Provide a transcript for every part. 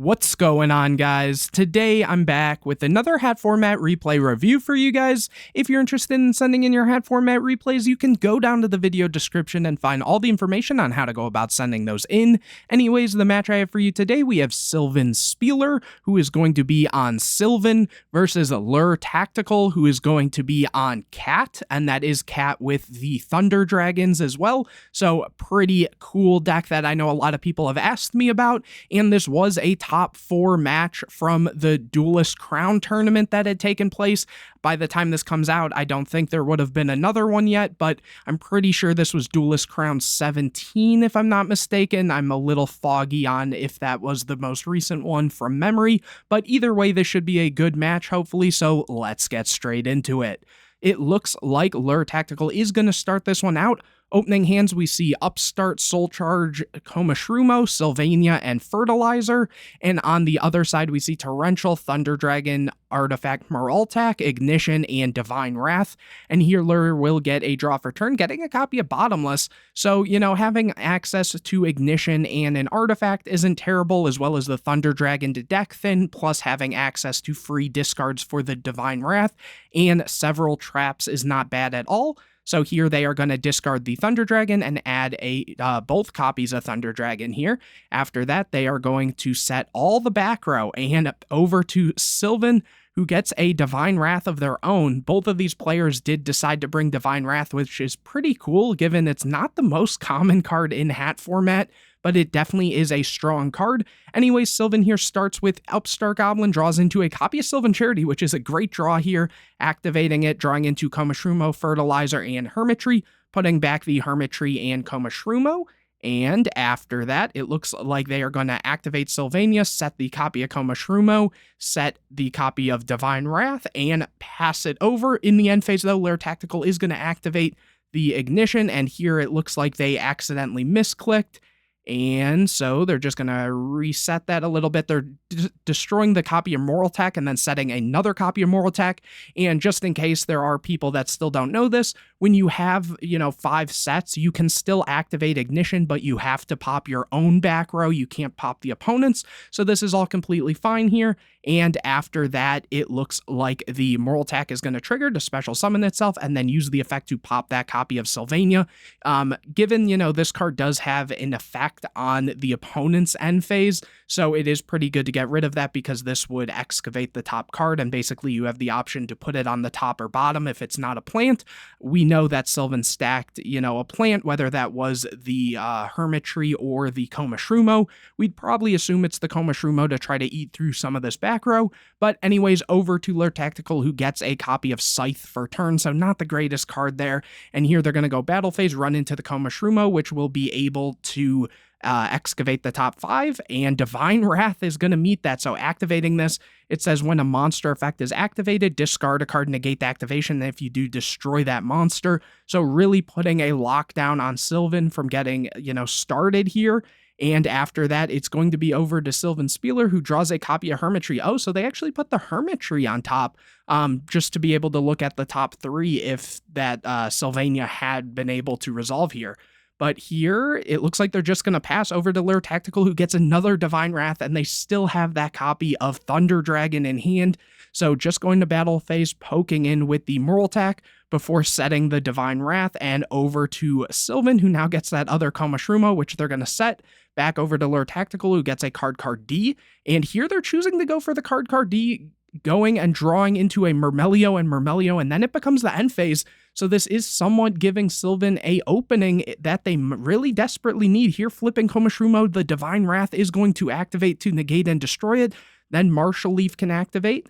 What's going on, guys? Today I'm back with another H.A.T format replay review for you guys. If you're interested in sending in your H.A.T format replays, you can go down to the video description and find all the information on how to go about sending those in. Anyways, the match I have for you today, we have Sylvan Spieler, who is going to be on Sylvan, versus Lure Tactical, who is going to be on C.A.T, and that is C.A.T with the Thunder Dragons as well. So pretty cool deck that I know a lot of people have asked me about, and this was a top 4 match from the Duelist Crown tournament that had taken place. By the time this comes out, I don't think there would have been another one yet, but I'm pretty sure this was Duelist Crown 17, if I'm not mistaken. I'm a little foggy on if that was the most recent one from memory, but either way, this should be a good match, hopefully, so let's get straight into it. It looks like Lure Tactical is going to start this one out. Opening hands, we see Upstart, Soul Charge, Komashrumo, Sylvania, and Fertilizer. And on the other side, we see Torrential, Thunder Dragon, Artifact, Madolche, Ignition, and Divine Wrath. And here Lure will get a draw for turn, getting a copy of Bottomless. So, you know, having access to Ignition and an Artifact isn't terrible, as well as the Thunder Dragon to deck thin, plus having access to free discards for the Divine Wrath, and several traps is not bad at all. So here they are going to discard the Thunder Dragon and add both copies of Thunder Dragon here. After that, they are going to set all the back row and over to Sylvan, who gets a Divine Wrath of their own. Both of these players did decide to bring Divine Wrath, which is pretty cool, given it's not the most common card in H.A.T format, but it definitely is a strong card. Anyways, Sylvan here starts with Upstart Goblin, draws into a copy of Sylvan Charity, which is a great draw here, activating it, drawing into Komashrumo, Fertilizer, and Hermitry, putting back the Hermitry and Komashrumo. And after that, it looks like they are going to activate Sylvania, set the copy of Komashrumo, set the copy of Divine Wrath, and pass it over. In the end phase, though, Lure Tactical is going to activate the Ignition, and here it looks like they accidentally misclicked. And so they're just going to reset that a little bit. They're destroying the copy of Madolche and then setting another copy of Madolche. And just in case there are people that still don't know this, when you have, 5 sets, you can still activate Ignition, but you have to pop your own back row. You can't pop the opponent's. So this is all completely fine here. And after that, it looks like the Madolche is going to trigger to special summon itself and then use the effect to pop that copy of Sylvania. Given, this card does have an effect on the opponent's end phase, so it is pretty good to get rid of that because this would excavate the top card, and basically you have the option to put it on the top or bottom if it's not a plant. We know that Sylvan stacked, a plant, whether that was the Hermitry or the Komashrumo. We'd probably assume it's the Komashrumo to try to eat through some of this back row, but anyways, over to Lure Tactical, who gets a copy of Scythe for turn, so not the greatest card there. And here they're going to go battle phase, run into the Komashrumo, which will be able to excavate the top 5, and Divine Wrath is going to meet that. So activating this, it says when a monster effect is activated, discard a card, negate the activation. If you do, destroy that monster. So really putting a lockdown on Sylvan from getting, started here. And after that, it's going to be over to Sylvan Spieler, who draws a copy of Hermitry. Oh, so they actually put the Hermitry on top, just to be able to look at the top 3 if that Sylvania had been able to resolve here. But here, it looks like they're just going to pass over to Lure Tactical, who gets another Divine Wrath, and they still have that copy of Thunder Dragon in hand. So just going to battle phase, poking in with the Madolche before setting the Divine Wrath, and over to Sylvan, who now gets that other Komashrumo, which they're going to set back over to Lure Tactical, who gets a card D. And here they're choosing to go for the card D, going and drawing into a Mermail, and then it becomes the end phase. So this is somewhat giving Sylvan a opening that they really desperately need. Here, flipping Komashrumo, the Divine Wrath is going to activate to negate and destroy it. Then Martial Leaf can activate,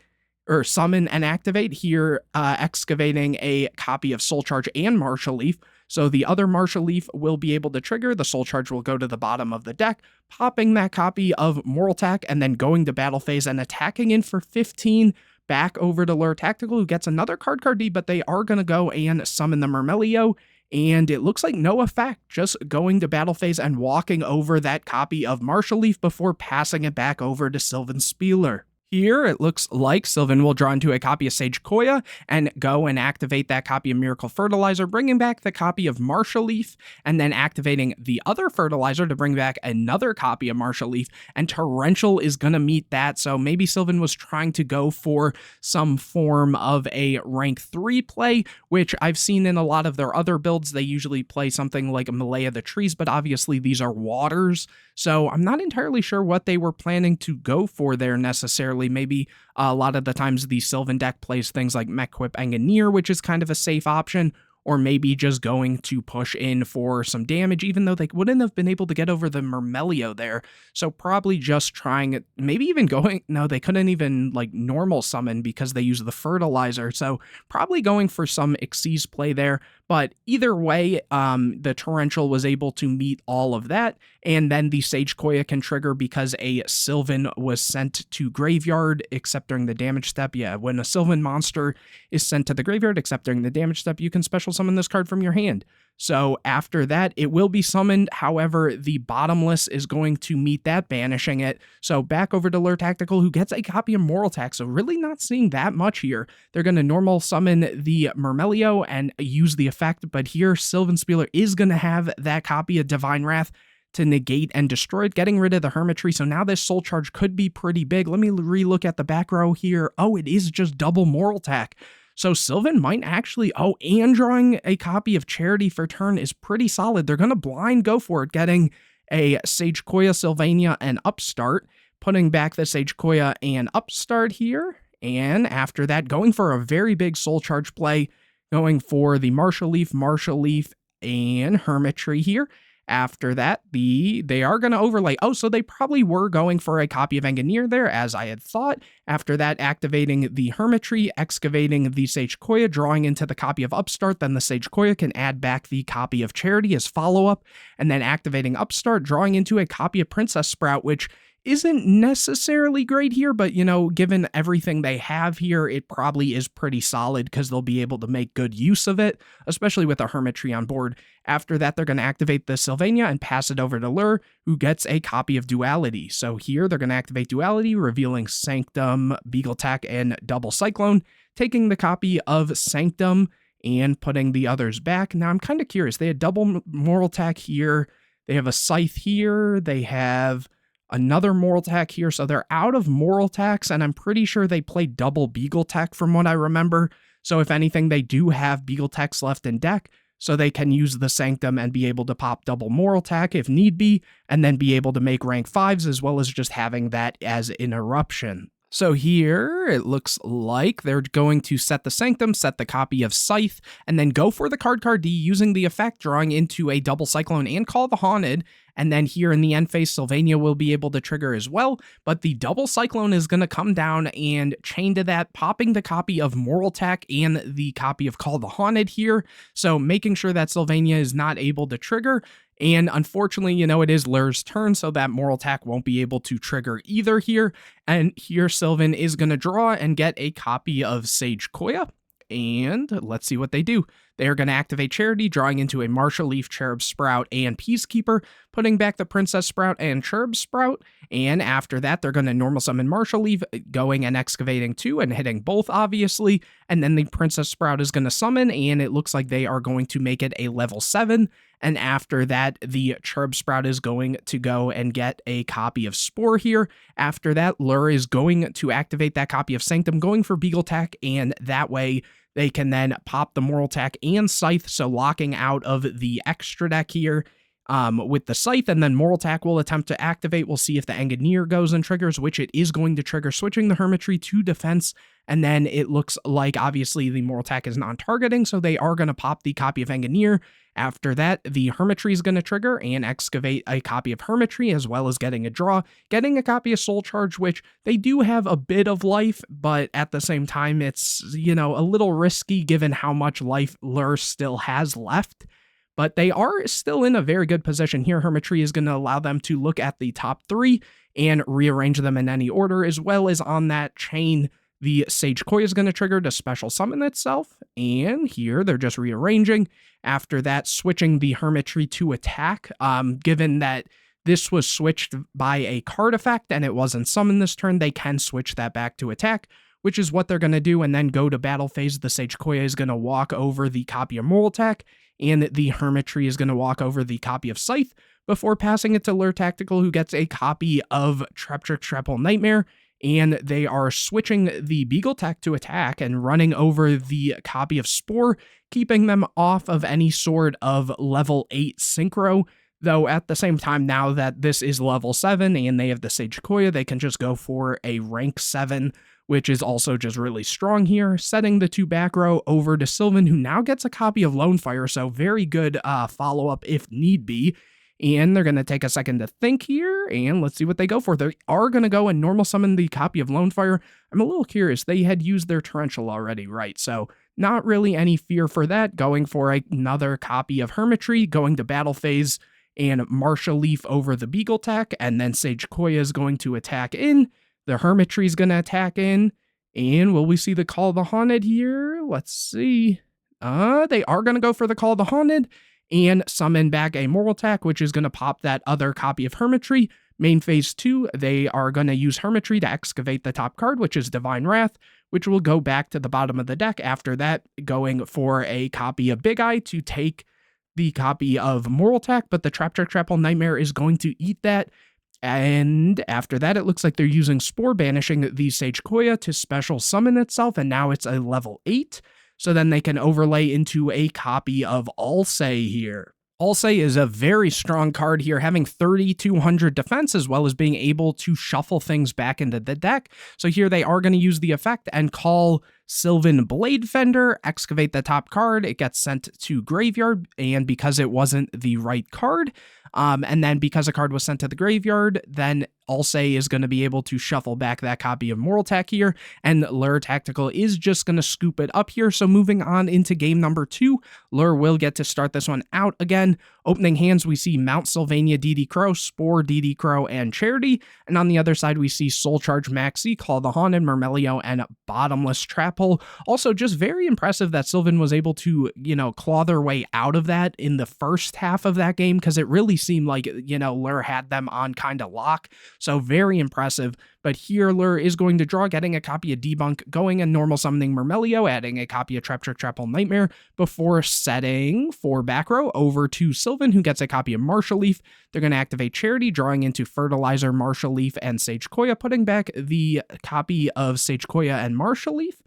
or summon and activate. Here, excavating a copy of Soul Charge and Martial Leaf. So the other Martial Leaf will be able to trigger. The Soul Charge will go to the bottom of the deck, popping that copy of Madolche, and then going to battle phase and attacking in for 15. Back over to Lure Tactical, who gets another card D, but they are going to go and summon the Mermail, and it looks like no effect, just going to battle phase and walking over that copy of Martial Leaf before passing it back over to Sylvan Spieler. Here, it looks like Sylvan will draw into a copy of Sage Koya and go and activate that copy of Miracle Fertilizer, bringing back the copy of Martial Leaf, and then activating the other fertilizer to bring back another copy of Martial Leaf, and Torrential is going to meet that, so maybe Sylvan was trying to go for some form of a rank 3 play, which I've seen in a lot of their other builds. They usually play something like a Melee of the Trees, but obviously these are waters, so I'm not entirely sure what they were planning to go for there necessarily. Maybe a lot of the times the Sylvan deck plays things like Mechquip Engineer, which is kind of a safe option, or maybe just going to push in for some damage, even though they wouldn't have been able to get over the Mermail there. So probably just trying, maybe even going, no, they couldn't even like normal summon because they use the fertilizer. So probably going for some Xyz play there. But either way, the Torrential was able to meet all of that, and then the Sage Koya can trigger because a Sylvan was sent to graveyard, except during the damage step. Yeah, when a Sylvan monster is sent to the graveyard, except during the damage step, you can special summon this card from your hand. So after that, it will be summoned. However, the Bottomless is going to meet that, banishing it. So back over to Lure Tactical, who gets a copy of Moral Tax. So really not seeing that much here. They're going to normal summon the Mermail and use the effect. But here, Sylvan Spieler is going to have that copy of Divine Wrath to negate and destroy it, getting rid of the Hermitry. So now this Soul Charge could be pretty big. Let me relook at the back row here. Oh, it is just double Moral Tack. So Sylvan might actually, and drawing a copy of Charity for turn is pretty solid. They're going to blind go for it, getting a Sage Koya, Sylvania, and Upstart, putting back the Sage Koya and Upstart here. And after that, going for a very big Soul Charge play, going for the Martial Leaf, and Hermitry here. After that, they are going to overlay. Oh, so they probably were going for a copy of Engineer there, as I had thought. After that, activating the Hermitry, excavating the Sage Koya, drawing into the copy of Upstart. Then the Sage Koya can add back the copy of Charity as follow-up. And then activating Upstart, drawing into a copy of Princess Sprout, which isn't necessarily great here, but, you know, given everything they have here, it probably is pretty solid because they'll be able to make good use of it, especially with a Hermitry on board. After that, they're going to activate the Sylvania and pass it over to Lure, who gets a copy of Duality. So here, they're going to activate Duality, revealing Sanctum, Beagle Tack, and Double Cyclone, taking the copy of Sanctum and putting the others back. Now, I'm kind of curious. They had double Moral Tack here. They have a Scythe here. They have another Moral Tack here, so they're out of Moral Tacks, and I'm pretty sure they played double Beagle Tack from what I remember. So if anything, they do have Beagle Tacks left in deck, so they can use the Sanctum and be able to pop double Moral Tack if need be, and then be able to make rank 5s, as well as just having that as an eruption. So here, it looks like they're going to set the Sanctum, set the copy of Scythe, and then go for the card D using the effect, drawing into a double Cyclone and Call the Haunted. And then here in the end phase, Sylvania will be able to trigger as well, but the double Cyclone is going to come down and chain to that, popping the copy of Moral Tack and the copy of Call the Haunted here. So making sure that Sylvania is not able to trigger. And unfortunately, you know, it is Lure's turn, so that Moral Tack won't be able to trigger either here. And here, Sylvan is going to draw and get a copy of Sage Koya. And let's see what they do. They are going to activate Charity, drawing into a Martial Leaf, Cherub Sprout, and Peacekeeper, putting back the Princess Sprout and Cherub Sprout. And after that, they're going to normal summon Martial Leaf, going and excavating 2 and hitting both, obviously. And then the Princess Sprout is going to summon, and it looks like they are going to make it a level 7. And after that, the Cherub Sprout is going to go and get a copy of Spore here. After that, Lure is going to activate that copy of Sanctum, going for Beagle Tack, and that way they can then pop the Moral Tack and Scythe, so locking out of the extra deck here with the Scythe, and then Moral Tack will attempt to activate. We'll see if the Engineer goes and triggers, which it is going to trigger, switching the Hermitry to defense, and then it looks like, obviously, the Moral Tack is non-targeting, so they are going to pop the copy of Engineer. After that, the Hermitry is going to trigger and excavate a copy of Hermitry, as well as getting a draw, getting a copy of Soul Charge, which they do have a bit of life, but at the same time, it's, you know, a little risky given how much life Lure still has left. But they are still in a very good position here. Hermitry is going to allow them to look at the top 3 and rearrange them in any order, as well as on that chain, the Sage Koya is going to trigger to special summon itself, and here they're just rearranging. After that, switching the Hermitry to attack, given that this was switched by a card effect and it wasn't summoned this turn, they can switch that back to attack, which is what they're going to do, and then go to battle phase. The Sage Koya is going to walk over the copy of Moral Attack, and the Hermitry is going to walk over the copy of Scythe, before passing it to Lure Tactical, who gets a copy of Treptrick Trapple Nightmare, and they are switching the Beagle Tech to attack and running over the copy of Spore, keeping them off of any sort of level 8 Synchro, though at the same time, now that this is level 7 and they have the Sage Koya, they can just go for a rank 7, which is also just really strong here, setting the 2 back row over to Sylvan, who now gets a copy of Lone Fire, so very good follow-up if need be. And they're going to take a second to think here, and let's see what they go for. They are going to go and normal summon the copy of Lone Fire. I'm a little curious. They had used their Torrential already, right? So not really any fear for that. Going for another copy of Hermitry, going to battle phase, and Martial Leaf over the Beagle Tech, and then Sage Koya is going to attack in. The Hermitry is going to attack in, and will we see the Call of the Haunted here? Let's see. They are going to go for the Call of the Haunted, and summon back a Moral Attack, which is going to pop that other copy of Hermitry. Main phase 2, they are going to use Hermitry to excavate the top card, which is Divine Wrath, which will go back to the bottom of the deck. After that, going for a copy of Big Eye to take the copy of Moral Attack, but the Traptrick Trapple Nightmare is going to eat that. And after that, it looks like they're using Spore, banishing the Sage Koya to special summon itself, and now it's a level 8. So then they can overlay into a copy of Alsay here. Alsay is a very strong card here, having 3,200 defense, as well as being able to shuffle things back into the deck. So here they are going to use the effect and call Sylvan Blade Fender, excavate the top card, it gets sent to graveyard, and because it wasn't the right card, and then because a card was sent to the graveyard, then Alsay is going to be able to shuffle back that copy of Moral Attack here, and Lure Tactical is just going to scoop it up here. So moving on into game number 2, Lure will get to start this one out again. Opening hands, we see Mount Sylvania DD Crow, Spore DD Crow, and Charity, and on the other side, we see Soul Charge Maxi, Call the Haunted, Mermail, and Bottomless Trap Hole. Also, just very impressive that Sylvan was able to, claw their way out of that in the first half of that game, because it really seemed like, Lure had them on kind of lock. So very impressive. But here Lure is going to draw, getting a copy of Debunk, going and normal summoning Mermail, adding a copy of Traptrick Trapple Nightmare, before setting for back row over to Sylvan, who gets a copy of Martial Leaf. They're going to activate Charity, drawing into Fertilizer, Martial Leaf, and Sage Koya, putting back the copy of Sage Koya and Martial Leaf.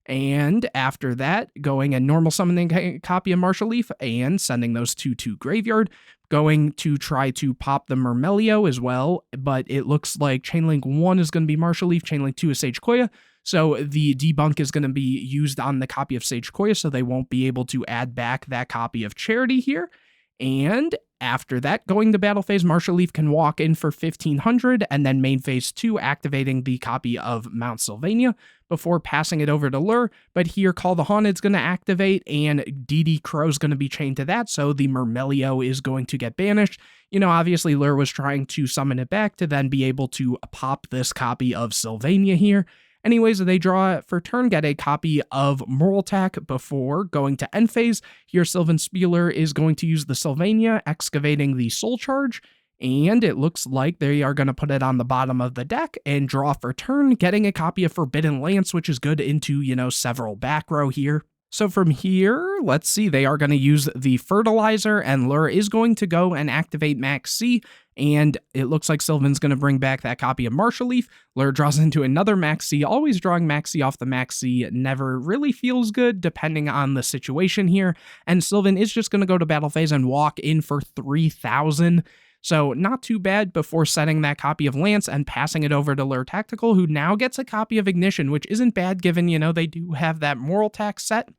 And after that, going and normal summoning a copy of Martial Leaf and sending those two to graveyard. Going to try to pop the Mermail as well, but it looks like Chainlink 1 is going to be Martial Leaf, Chainlink 2 is Sage Koya, so the debunk is going to be used on the copy of Sage Koya, so they won't be able to add back that copy of Charity here. And after that, going to battle phase, Martial Leaf can walk in for 1,500, and then main phase 2, activating the copy of Mount Sylvania before passing it over to Lure. But here, Call the Haunted's going to activate, and DD Crow's going to be chained to that, so the Mermail is going to get banished. Obviously, Lure was trying to summon it back to then be able to pop this copy of Sylvania here. Anyways, they draw for turn, get a copy of Moral Attack before going to end phase. Here, Sylvan Spieler is going to use the Sylvania, excavating the Soul Charge, and it looks like they are going to put it on the bottom of the deck and draw for turn, getting a copy of Forbidden Lance, which is good into, several back row here. So from here, let's see, they are going to use the Fertilizer, and Lure is going to go and activate Max C, and it looks like Sylvan's going to bring back that copy of Martial Leaf. Lure draws into another Max C. Always drawing Max C off the Max C never really feels good, depending on the situation here, and Sylvan is just going to go to battle phase and walk in for 3,000. So not too bad before setting that copy of Lance and passing it over to Lure Tactical, who now gets a copy of Ignition, which isn't bad given, they do have that Moral Attack set.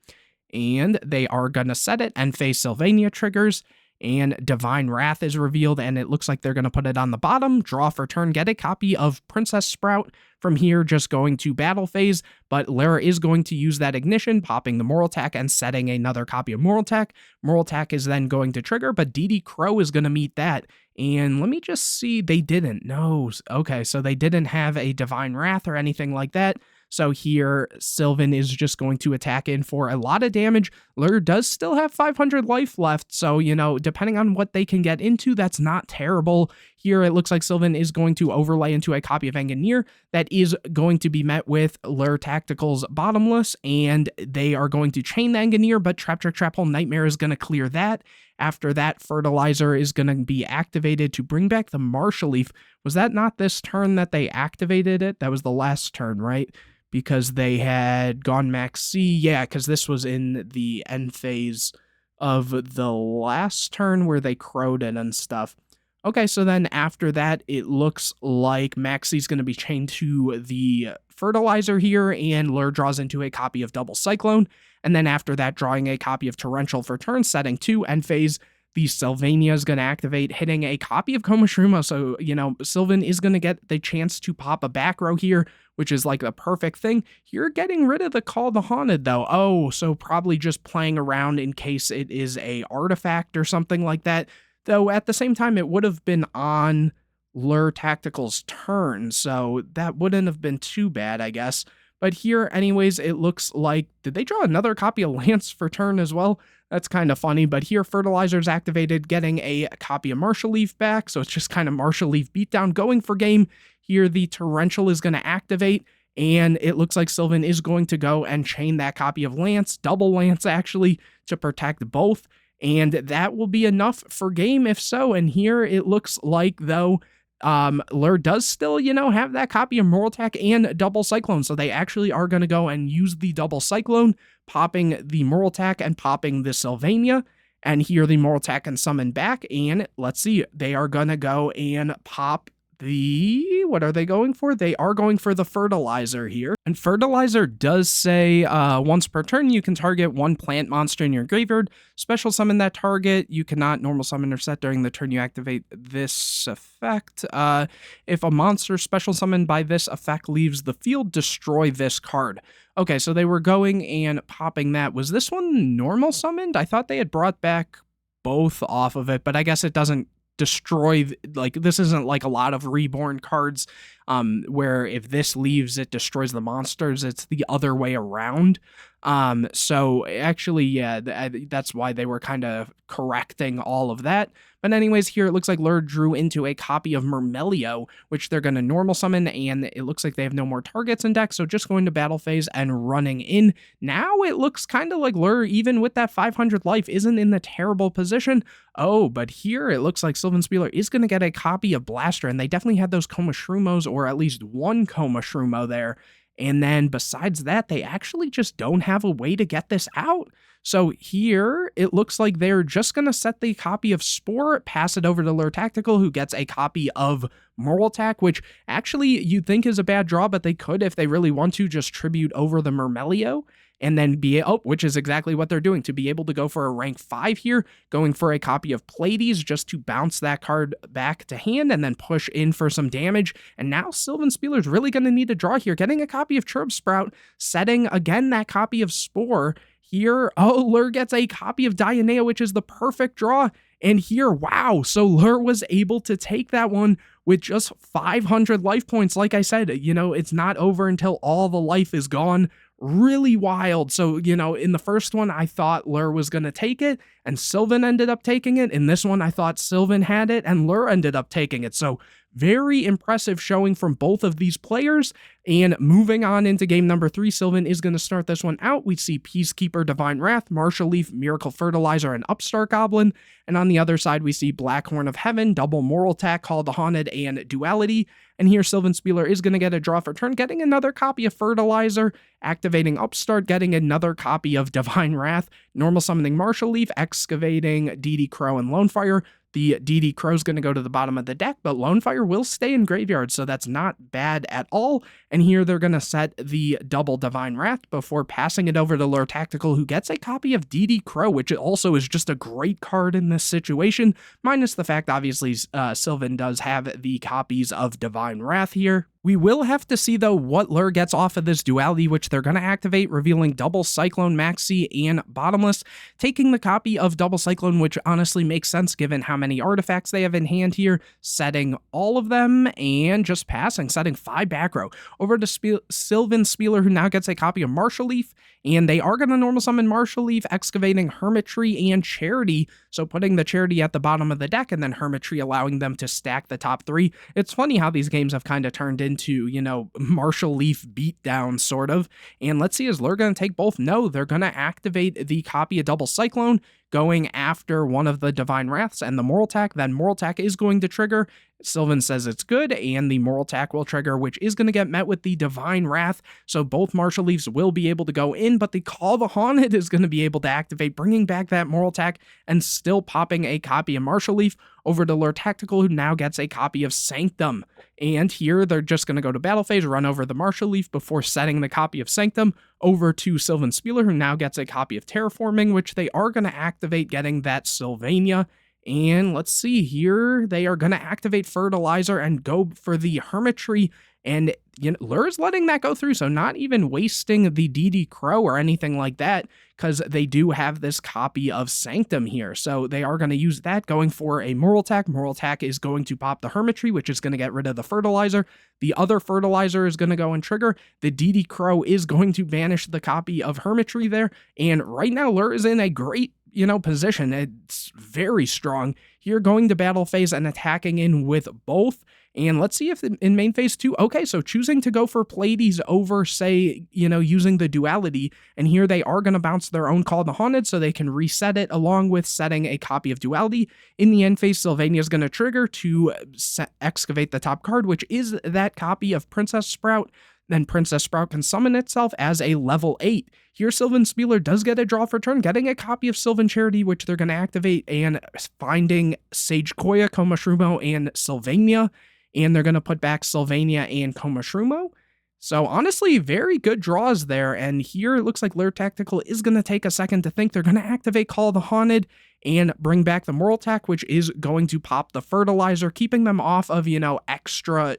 And they are going to set it and face Sylvania triggers. And Divine Wrath is revealed, and it looks like they're going to put it on the bottom. Draw for turn, get a copy of Princess Sprout. From here, just going to battle phase, but Lara is going to use that Ignition, popping the Moral Attack and setting another copy of Moral Attack. Moral Attack is then going to trigger, but DD Crow is going to meet that. And let me just see, they didn't. No. Okay, so they didn't have a Divine Wrath or anything like that. So here, Sylvan is just going to attack in for a lot of damage. Lure does still have 500 life left, so, you know, depending on what they can get into, that's not terrible. Here, it looks like Sylvan is going to overlay into a copy of Engineer that is going to be met with Lure Tactical's Bottomless, and they are going to chain the Engineer, but Trap Trick Trap Hole Nightmare is going to clear that. After that, Fertilizer is going to be activated to bring back the Martial Leaf. Was that not this turn that they activated it? That was the last turn, right? Because they had gone max C. Yeah, because this was in the end phase of the last turn where they crowed it and stuff. Okay, so then after that, it looks like Maxi's going to be chained to the Fertilizer here, and Lure draws into a copy of Double Cyclone, and then after that, drawing a copy of Torrential for turn, setting 2, end phase. The Sylvania is going to activate, hitting a copy of Komashruma, so, you know, Sylvan is going to get the chance to pop a back row here, which is like the perfect thing. You're getting rid of the Call the Haunted, though. Oh, so probably just playing around in case it is a artifact or something like that. Though at the same time, it would have been on Lure Tactical's turn, so that wouldn't have been too bad, I guess. But here, anyways, it looks like, did they draw another copy of Lance for turn as well? That's kind of funny, but here Fertilizer's activated, getting a copy of Martial Leaf back, so it's just kind of Martial Leaf beatdown going for game. Here the Torrential is going to activate, and it looks like Sylvan is going to go and chain that copy of Lance, double Lance actually, to protect both, and that will be enough for game if so. And here it looks like, though, Lure does still, you know, have that copy of Moral Attack and Double Cyclone, so they actually are going to go and use the Double Cyclone, popping the Moral Attack and popping the Sylvania, and here the Moral Attack can summon back, and let's see, they are going to go and pop the, what are they going for? They are going for the Fertilizer here, and Fertilizer does say once per turn you can target one plant monster in your graveyard, special summon that target. You cannot normal summon or set during the turn you activate this effect. If a monster special summoned by this effect leaves the field, destroy this card. Okay, so they were going and popping that. Was this one normal summoned? I thought they had brought back both off of it, but I guess it doesn't destroy, like, this isn't like a lot of reborn cards where if this leaves it destroys the monsters. It's the other way around. So actually, yeah, that's why they were kind of correcting all of that. But anyways, here it looks like Lure drew into a copy of Mermail, which they're going to normal summon, and it looks like they have no more targets in deck, so just going to battle phase and running in. Now it looks kind of like Lure, even with that 500 life, isn't in the terrible position. Oh, but here it looks like Sylvan Spieler is going to get a copy of Blaster, and they definitely had those Komashrumos, or at least one Komashrumo there. And then besides that, they actually just don't have a way to get this out. So here, it looks like they're just going to set the copy of Spore, pass it over to Lure Tactical, who gets a copy of Moral Attack, which actually you'd think is a bad draw, but they could, if they really want to, just tribute over the Mermail, and then which is exactly what they're doing, to be able to go for a rank 5 here, going for a copy of Pleiades just to bounce that card back to hand and then push in for some damage. And now Sylvan Spieler's really going to need to draw here, getting a copy of Chirp Sprout, setting again that copy of Spore. Here, oh, Lure gets a copy of Dionea, which is the perfect draw. And here, wow, so Lure was able to take that one with just 500 life points. Like I said, you know, it's not over until all the life is gone. Really wild. So, you know, in the first one, I thought Lure was going to take it, and Sylvan ended up taking it. In this one, I thought Sylvan had it, and Lure ended up taking it. So, very impressive showing from both of these players. And moving on into game number 3, Sylvan is going to start this one out. We see Peacekeeper, Divine Wrath, Martial Leaf, Miracle Fertilizer, and Upstart Goblin. And on the other side, we see Black Horn of Heaven, Double Moral Attack, Call the Haunted, and Duality. And here, Sylvan Spieler is going to get a draw for turn, getting another copy of Fertilizer, activating Upstart, getting another copy of Divine Wrath, normal summoning Martial Leaf, excavating DD Crow and Lonefire. The DD Crow's going to go to the bottom of the deck, but Lonefire will stay in graveyard, so that's not bad at all. And here they're going to set the double Divine Wrath before passing it over to Lure Tactical, who gets a copy of DD Crow, which also is just a great card in this situation, minus the fact, obviously, Sylvan does have the copies of Divine Wrath here. We will have to see, though, what lure gets off of this duality, which they're going to activate, revealing Double Cyclone, Maxi, and Bottomless, taking the copy of Double Cyclone, which honestly makes sense given how many artifacts they have in hand here, setting all of them, and just passing, setting 5 back row. Over to Sylvan Spieler, who now gets a copy of Martial Leaf, and they are going to normal summon Martial Leaf, excavating Hermitry and Charity, so putting the Charity at the bottom of the deck, and then Hermitry allowing them to stack the top 3. It's funny how these games have kind of turned into, you know, Martial Leaf beatdown, sort of. And let's see, is Lure going to take both? No, they're going to activate the copy of Double Cyclone, going after one of the Divine Wraths and the Moral Attack. Then Moral Attack is going to trigger. Sylvan says it's good, and the Moral Attack will trigger, which is going to get met with the Divine Wrath. So both Martial Leaves will be able to go in, but the Call the Haunted is going to be able to activate, bringing back that Moral Attack and still popping a copy of Martial Leaf. Over to Lure Tactical, who now gets a copy of Sanctum. And here they're just going to go to battle phase, run over the Martial Leaf before setting the copy of Sanctum. Over to Sylvan Spieler, who now gets a copy of Terraforming, which they are going to activate, getting that Sylvania. And let's see here, they are going to activate Fertilizer and go for the Hermitry. And you know, Lure's letting that go through, so not even wasting the DD Crow or anything like that, because they do have this copy of Sanctum here. So they are going to use that, going for a Moral Attack. Moral Attack is going to pop the Hermitry, which is going to get rid of the Fertilizer. The other Fertilizer is going to go and trigger. The DD Crow is going to banish the copy of Hermitry there. And right now, Lure is in a great, you know, position. It's very strong. Here, going to battle phase and attacking in with both. And let's see if in main phase 2, okay, so choosing to go for Pleiades over, say, you know, using the duality, and here they are going to bounce their own Call the Haunted so they can reset it along with setting a copy of duality. In the end phase, Sylvania is going to trigger to excavate the top card, which is that copy of Princess Sprout. Then Princess Sprout can summon itself as a level 8. Here, Sylvan Spieler does get a draw for turn, getting a copy of Sylvan Charity, which they're going to activate, and finding Sage Koya, Komashrumo, and Sylvania. And they're going to put back Sylvania and Komashrumo. So honestly, very good draws there. And here it looks like Lure Tactical is going to take a second to think. They're going to activate Call the Haunted and bring back the Moral Attack, which is going to pop the Fertilizer, keeping them off of, you know, extra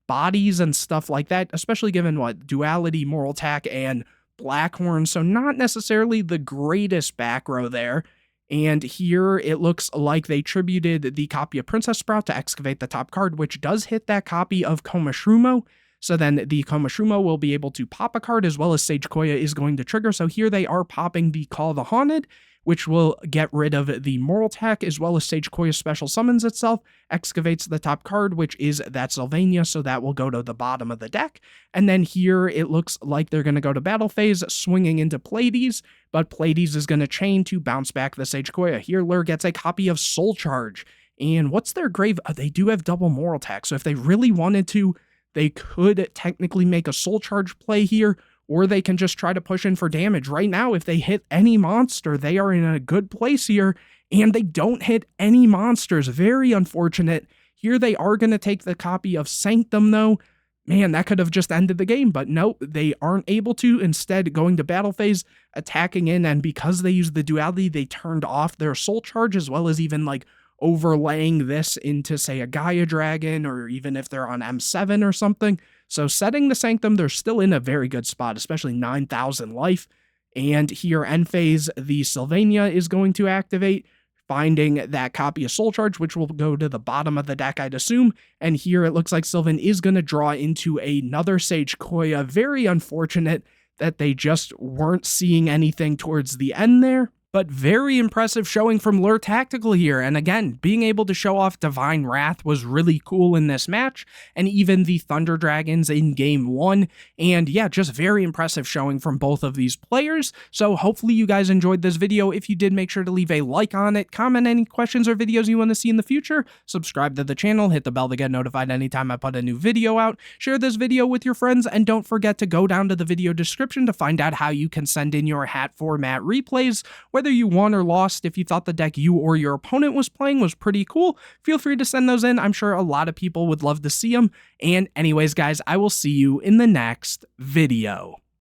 bodies and stuff like that, especially given what Duality, Moral Attack, and Blackhorn. So not necessarily the greatest back row there. And here it looks like they tributed the copy of Princess Sprout to excavate the top card, which does hit that copy of Komashrumo. So then the Komashrumo will be able to pop a card, as well as Sage Koya is going to trigger. So here they are popping the Call the Haunted, which will get rid of the Moral Attack, as well as Sage Koya special summons itself, excavates the top card, which is that Sylvania, so that will go to the bottom of the deck. And then here it looks like they're going to go to battle phase, swinging into Pleiades, but Pleiades is going to chain to bounce back the Sage Koya. Here Lure gets a copy of Soul Charge. And what's their grave? They do have double Moral Attack, so if they really wanted to, they could technically make a Soul Charge play here, or they can just try to push in for damage. Right now, if they hit any monster, they are in a good place here, and they don't hit any monsters. Very unfortunate. Here they are going to take the copy of Sanctum, though. Man, that could have just ended the game, but nope, they aren't able to. Instead, going to battle phase, attacking in, and because they used the duality, they turned off their Soul Charge, as well as even, like, overlaying this into, say, a Gaia Dragon, or even if they're on M7 or something. So setting the Sanctum, they're still in a very good spot, especially 9,000 life. And here, end phase, the Sylvania is going to activate, finding that copy of Soul Charge, which will go to the bottom of the deck, I'd assume. And here it looks like Sylvan is going to draw into another Sage Koya. Very unfortunate that they just weren't seeing anything towards the end there. But very impressive showing from Lure Tactical here. And again, being able to show off Divine Wrath was really cool in this match, and even the Thunder Dragons in Game 1. And yeah, just very impressive showing from both of these players. So hopefully you guys enjoyed this video. If you did, make sure to leave a like on it, comment any questions or videos you want to see in the future, subscribe to the channel, hit the bell to get notified anytime I put a new video out, share this video with your friends, and don't forget to go down to the video description to find out how you can send in your hat format replays. Whether you won or lost, if you thought the deck you or your opponent was playing was pretty cool, feel free to send those in. I'm sure a lot of people would love to see them. And anyways, guys, I will see you in the next video.